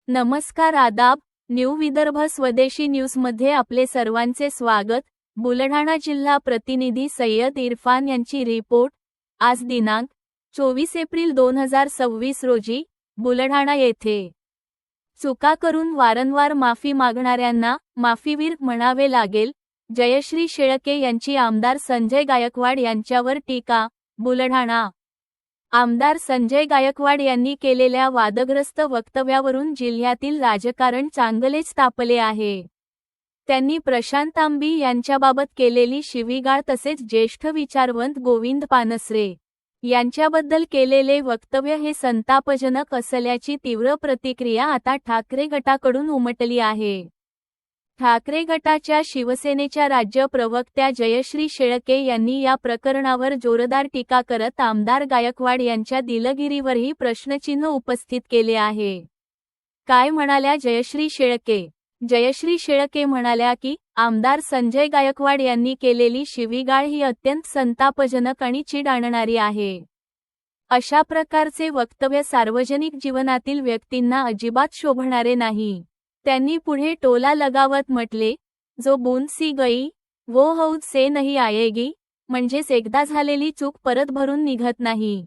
नमस्कार आदाब, न्यू विदर्भ स्वदेशी न्यूजमध्ये आपले सर्वांचे स्वागत। बुलढाणा जिल्हा प्रतिनिधी सय्यद इरफान यांची रिपोर्ट। आज दिनांक 24 एप्रिल 2026 रोजी बुलढाणा येथे चुका करून वारंवार माफी मागणाऱ्यांना माफीवीर म्हणावे लागेल, जयश्री शेळके यांची आमदार संजय गायकवाड यांच्यावर टीका। बुलढाणा आमदार संजय गायकवाड यांनी केलेल्या वादग्रस्त वक्तव्यावरून जिल्ह्यातील राजकारण चांगलेच तापले आहे। त्यांनी प्रशांत आंबी यांच्याबाबत केलेली शिवीगाळ तसेच ज्येष्ठ विचारवंत गोविंद पानसरे यांच्याबद्दल केलेले वक्तव्य हे संतापजनक असल्याची तीव्र प्रतिक्रिया आता ठाकरे गटाकडून उमटली आहे। ठाकरे गटाच्या शिवसेनेच्या राज्य प्रवक्त्या जयश्री शेळके यांनी या प्रकरणावर जोरदार टीका करत आमदार गायकवाड यांच्या दिलगिरीवरही प्रश्नचिन्ह उपस्थित केले आहे। काय म्हणाल्या जयश्री शेळके? जयश्री शेळके म्हणाल्या की आमदार संजय गायकवाड यांनी केलेली शिवीगाळ ही अत्यंत संतापजनक आणि चीड आणणारी आहे। अशा प्रकारचे वक्तव्य सार्वजनिक जीवनातील व्यक्तींना अजिबात शोभणारे नाही। त्यांनी पुढे टोला लगावत म्हटले, जो बूंद सी गई वो हौद से नहीं आएगी, म्हणजेच एकदा झालेली चूक परत भरून निघत नाही।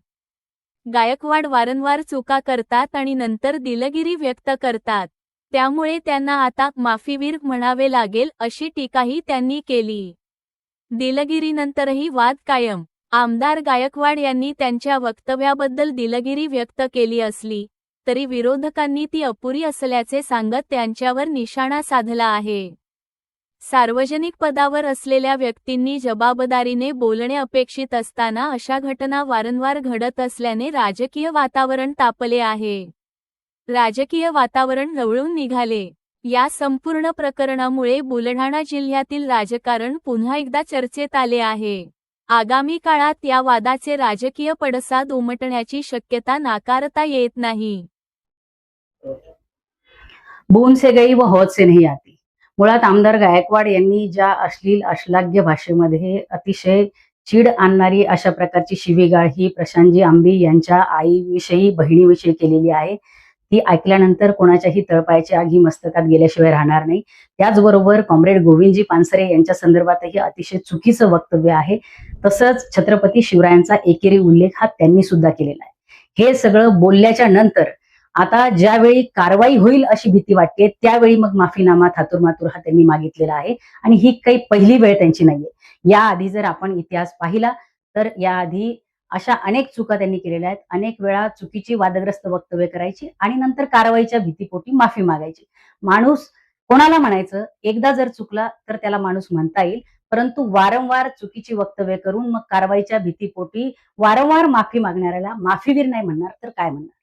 गायकवाड वारंवार चुका करतात आणि नंतर दिलगिरी व्यक्त करतात, त्यामुळे त्यांना आता माफीवीर म्हणावे लागेल अशी टीकाही त्यांनी केली। दिलगिरीनंतरही वाद कायम। आमदार गायकवाड यांनी त्यांच्या वक्तव्याबद्दल दिलगिरी व्यक्त केली असली तरी विरोधकांनी ती अपुरी असल्याचे सांगत त्यांच्यावर निशाणा साधला आहे। सार्वजनिक पदावर असलेल्या व्यक्तींनी जबाबदारीने बोलणे अपेक्षित असताना अशा घटना वारंवार घडत असल्याने राजकीय वातावरण तापले आहे। राजकीय वातावरण ढवळून निघाले। या संपूर्ण प्रकरणामुळे बुलढाणा जिल्ह्यातील राजकारण पुन्हा एकदा चर्चेत आले आहे। आगामी काळात या वादाचे राजकीय पडसाद उमटण्याची शक्यता नाकारता येत नाही। बूंद से गई व हौद से नहीं आती। मुळात आमदार गायकवाड यांनी ज्या अश्लील अश्लाघ्य भाषेमध्ये अतिशय चीड आणणारी अशा प्रकारची शिवीगाळ ही प्रशांतजी आंबी यांच्या आईविषयी बहिणीविषयी केलेली आहे, ती ऐकल्यानंतर कोणाच्याही तळपायाची आग ही मस्तकात गेल्याशिवाय राहणार नाही। त्याचबरोबर कॉम्रेड गोविंदजी पानसरे यांच्या संदर्भातही अतिशय चुकीचं वक्तव्य आहे। तसंच छत्रपती शिवरायांचा एकेरी उल्लेख हा त्यांनी सुद्धा केलेला आहे। हे सगळं बोलल्याच्या नंतर आता ज्यावेळी कारवाई होईल अशी भीती वाटते, त्यावेळी मग माफीनामा थातुरमातुर हा त्यांनी मागितलेला आहे आणि ही काही पहिली वेळ त्यांची नाहीये। याआधी जर आपण इतिहास पाहिला तर याआधी अशा अनेक चुका त्यांनी केलेल्या आहेत। अनेक वेळा चुकीची वादग्रस्त वक्तव्य करायची आणि नंतर कारवाईच्या भीतीपोटी माफी मागायची। माणूस कोणाला म्हणायचं, एकदा जर चुकला तर त्याला माणूस म्हणता येईल, परंतु वारंवार चुकीची वक्तव्य करून मग कारवाईच्या भीतीपोटी वारंवार माफी मागणाऱ्याला माफीवीर नाही म्हणणार तर काय म्हणणार।